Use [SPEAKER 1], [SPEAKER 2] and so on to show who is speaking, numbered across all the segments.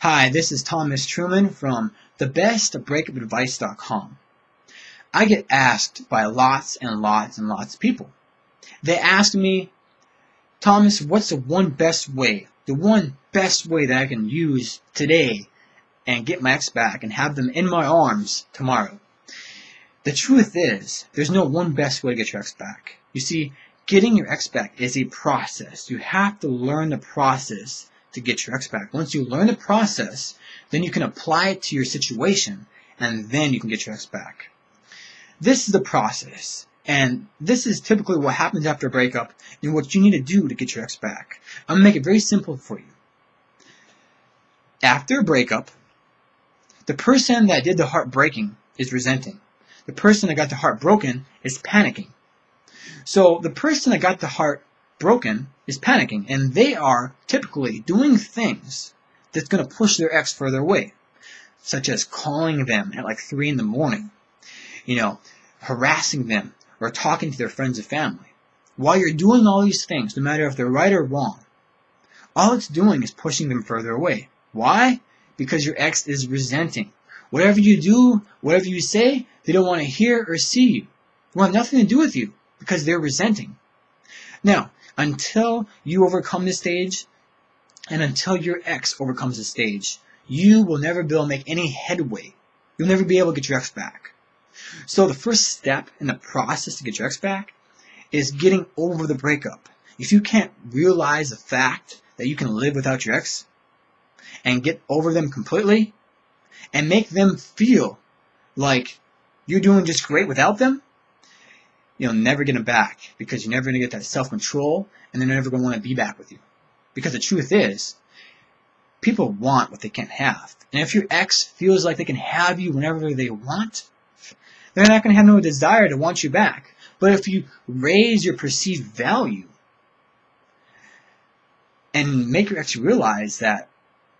[SPEAKER 1] Hi, this is Thomas Truman from thebestbreakupadvice.com. I get asked by lots and lots and lots of people. They ask me, Thomas, what's the one best way that I can use today and get my ex back and have them in my arms tomorrow? The truth is, there's no one best way to get your ex back. You see, getting your ex back is a process. You have to learn the process to get your ex back. Once you learn the process, then you can apply it to your situation, and then you can get your ex back. This is the process, and this is typically what happens after a breakup and what you need to do to get your ex back. I'm going to make it very simple for you. After a breakup, the person that did the heartbreaking is resenting. The person that got the heart broken is panicking. So the person that got the heart broken is panicking, and they are typically doing things that's going to push their ex further away, such as calling them at like 3 in the morning, harassing them or talking to their friends and family. While you're doing all these things, no matter if they're right or wrong, all it's doing is pushing them further away. Why? Because your ex is resenting. Whatever you do, whatever you say, they don't want to hear or see you. They want nothing to do with you because they're resenting. Now, until you overcome this stage, and until your ex overcomes this stage, you will never be able to make any headway. You'll never be able to get your ex back. So the first step in the process to get your ex back is getting over the breakup. If you can't realize the fact that you can live without your ex and get over them completely and make them feel like you're doing just great without them, you'll never get them back because you're never going to get that self-control, and they're never going to want to be back with you. Because the truth is, people want what they can't have. And if your ex feels like they can have you whenever they want, they're not going to have no desire to want you back. But if you raise your perceived value and make your ex realize that,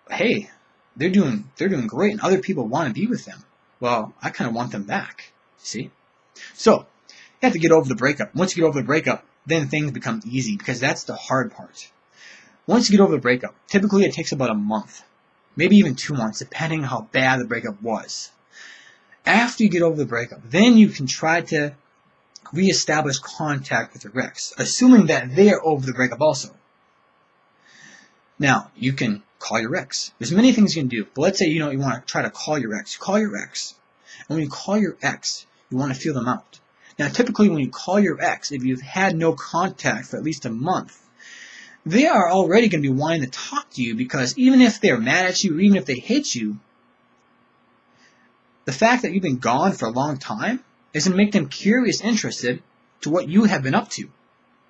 [SPEAKER 1] hey, they're doing great and other people want to be with them, well, I kind of want them back. See? So, you have to get over the breakup. Once you get over the breakup, then things become easy because that's the hard part. Once you get over the breakup, typically it takes about a month, maybe even 2 months, depending on how bad the breakup was. After you get over the breakup, then you can try to reestablish contact with your ex, assuming that they are over the breakup also. Now, you can call your ex. There's many things you can do, but let's say you want to try to call your ex. Call your ex. And when you call your ex, you want to feel them out. Now, typically when you call your ex, if you've had no contact for at least a month, they are already going to be wanting to talk to you because even if they're mad at you, or even if they hate you, the fact that you've been gone for a long time is going to make them curious, interested to what you have been up to.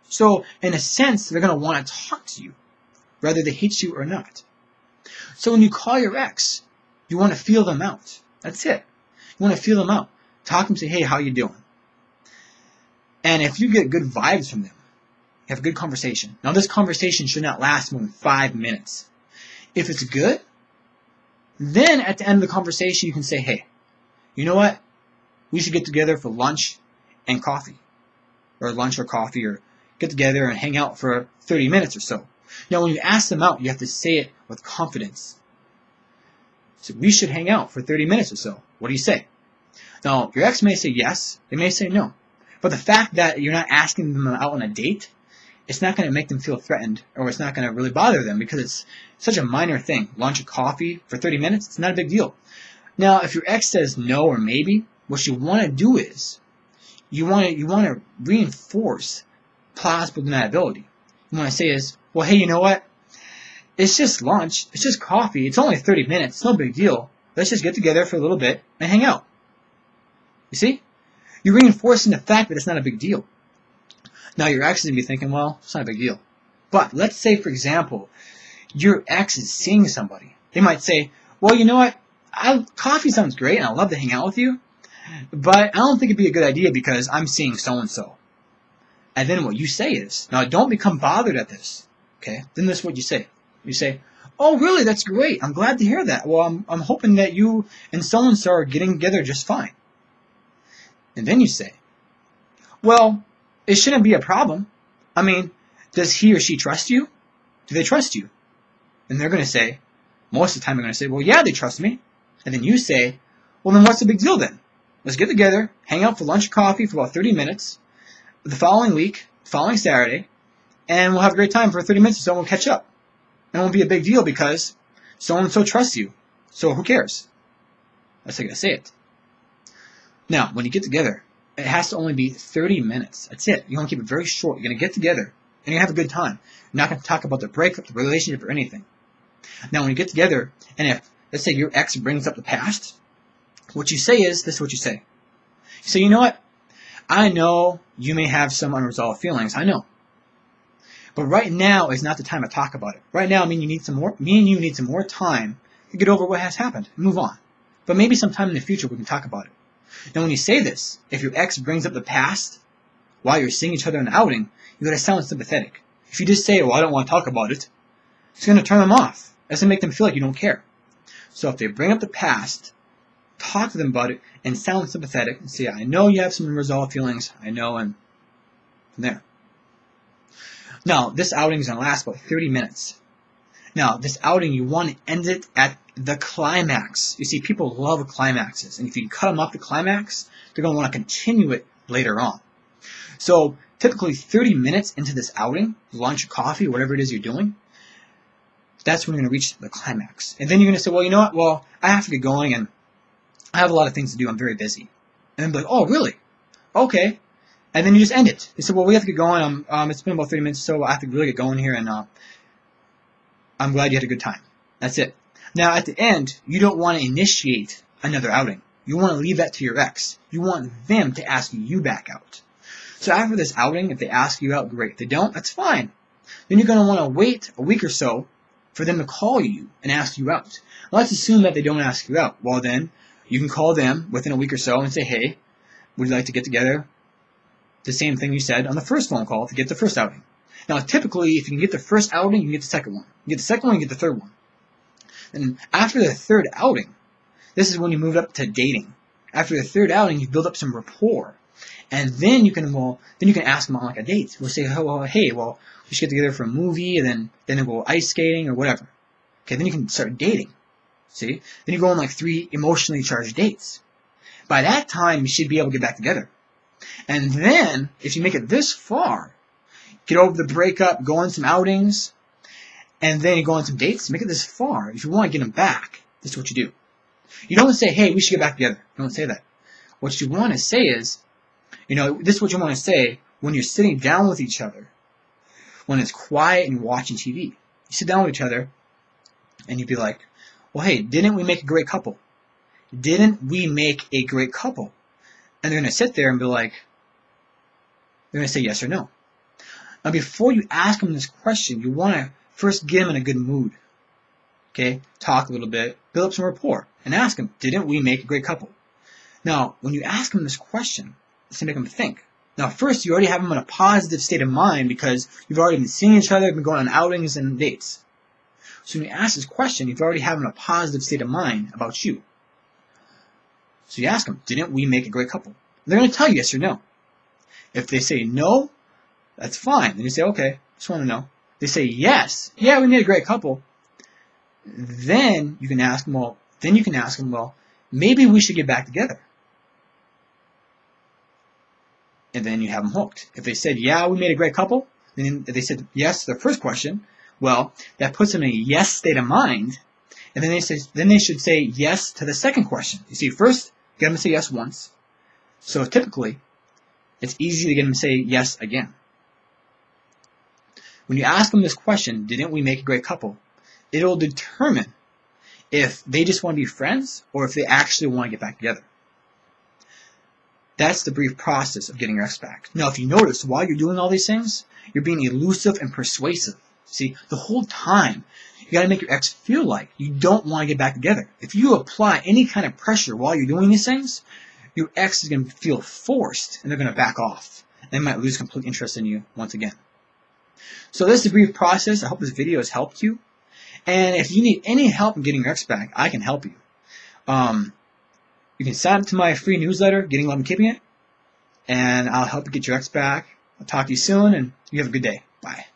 [SPEAKER 1] So, in a sense, they're going to want to talk to you, whether they hate you or not. So when you call your ex, you want to feel them out. That's it. You want to feel them out. Talk to them, say, hey, how you doing? And if you get good vibes from them, you have a good conversation. Now, this conversation should not last more than 5 minutes. If it's good, then at the end of the conversation, you can say, hey, you know what? We should get together for lunch and coffee. Or lunch or coffee, or get together and hang out for 30 minutes or so. Now, when you ask them out, you have to say it with confidence. So, we should hang out for 30 minutes or so. What do you say? Now, your ex may say yes. They may say no. But the fact that you're not asking them out on a date, it's not going to make them feel threatened, or it's not going to really bother them because it's such a minor thing. Lunch or coffee for 30 minutes, it's not a big deal. Now, if your ex says no or maybe, what you want to do is you want to reinforce plausible deniability. You want to say is, well, hey, you know what? It's just lunch. It's just coffee. It's only 30 minutes. It's no big deal. Let's just get together for a little bit and hang out. You see? You're reinforcing the fact that it's not a big deal. Now, your ex is going to be thinking, well, it's not a big deal. But let's say, for example, your ex is seeing somebody. They might say, well, you know what? Coffee sounds great, and I'd love to hang out with you, but I don't think it'd be a good idea because I'm seeing so-and-so. And then what you say is, now don't become bothered at this, okay? Then this is what you say. You say, oh, really? That's great. I'm glad to hear that. Well, I'm hoping that you and so-and-so are getting together just fine. And then you say, well, it shouldn't be a problem. I mean, does he or she trust you? Do they trust you? And they're going to say, Most of the time, they're going to say, well, yeah, they trust me. And then you say, well, then what's the big deal then? Let's get together, hang out for lunch or coffee for about 30 minutes the following week, following Saturday, and we'll have a great time for 30 minutes or so, and we'll catch up. And it won't be a big deal because so-and-so trusts you. So who cares? That's how you gotta say it. Now, when you get together, it has to only be 30 minutes. That's it. You want to keep it very short. You're going to get together, and you're going to have a good time. You're not going to talk about the breakup, the relationship, or anything. Now, when you get together, and if, let's say, your ex brings up the past, what you say is, this is what you say. You say, you know what? I know you may have some unresolved feelings. I know. But right now is not the time to talk about it. Right now, me and you need some more time to get over what has happened and move on. But maybe sometime in the future we can talk about it. Now, when you say this, if your ex brings up the past while you're seeing each other in an outing, you gotta sound sympathetic. If you just say, well, I don't want to talk about it, it's gonna turn them off. That's gonna make them feel like you don't care. So if they bring up the past, talk to them about it and sound sympathetic and say, I know you have some unresolved feelings. I know, and from there. Now, this outing is gonna last about 30 minutes. Now, this outing, you want to end it at the climax. You see, people love climaxes. And if you cut them off the climax, they're going to want to continue it later on. So, typically 30 minutes into this outing, lunch, coffee, whatever it is you're doing, that's when you're going to reach the climax. And then you're going to say, well, you know what? Well, I have to get going, and I have a lot of things to do. I'm very busy. And then be like, oh, really? Okay. And then you just end it. You say, well, we have to get going. It's been about 30 minutes, so I have to really get going here, and I'm glad you had a good time. That's it. Now, at the end, you don't want to initiate another outing. You want to leave that to your ex. You want them to ask you back out. So after this outing, if they ask you out, great. If they don't, that's fine. Then you're going to want to wait a week or so for them to call you and ask you out. Well, let's assume that they don't ask you out. Well, then, you can call them within a week or so and say, hey, would you like to get together? The same thing you said on the first phone call to get the first outing. Now, typically, if you can get the first outing, you can get the second one. You get the second one, you get the third one. And after the third outing, this is when you move up to dating. After the third outing, you build up some rapport. And then you can ask them on like a date. We'll say, oh, well, hey, well, we should get together for a movie, and then we'll go ice skating or whatever. Okay, then you can start dating. See? Then you go on like 3 emotionally charged dates. By that time, you should be able to get back together. And then, if you make it this far, get over the breakup, go on some outings, and then you go on some dates, make it this far. If you want to get them back, this is what you do. You don't say, hey, we should get back together. You don't say that. What you want to say is, this is what you want to say when you're sitting down with each other, when it's quiet and watching TV. You sit down with each other, and you'd be like, well, hey, didn't we make a great couple? Didn't we make a great couple? And they're going to sit there and be like, they're going to say yes or no. Now, before you ask them this question, you want to first get them in a good mood. Okay? Talk a little bit, build up some rapport, and ask them, didn't we make a great couple? Now, when you ask them this question, it's going to make them think. Now, first, you already have them in a positive state of mind because you've already been seeing each other, been going on outings and dates. So when you ask this question, you've already have them in a positive state of mind about you. So you ask them, didn't we make a great couple? They're going to tell you yes or no. If they say no, that's fine. Then you say, okay, just want to know. They say yes, yeah, we made a great couple. Then you can ask them, well, maybe we should get back together. And then you have them hooked. If they said, yeah, we made a great couple, then if they said yes to the first question, well, that puts them in a yes state of mind. And then they should say yes to the second question. You see, first, get them to say yes once. So typically, it's easy to get them to say yes again. When you ask them this question, didn't we make a great couple? It'll determine if they just want to be friends or if they actually want to get back together. That's the brief process of getting your ex back. Now, if you notice, while you're doing all these things, you're being elusive and persuasive. See, the whole time, you got to make your ex feel like you don't want to get back together. If you apply any kind of pressure while you're doing these things, your ex is going to feel forced, and they're going to back off. And they might lose complete interest in you once again. So this is a brief process. I hope this video has helped you. And if you need any help in getting your ex back, I can help you. You can sign up to my free newsletter, Getting Love and Keeping It, and I'll help you get your ex back. I'll talk to you soon, and you have a good day. Bye.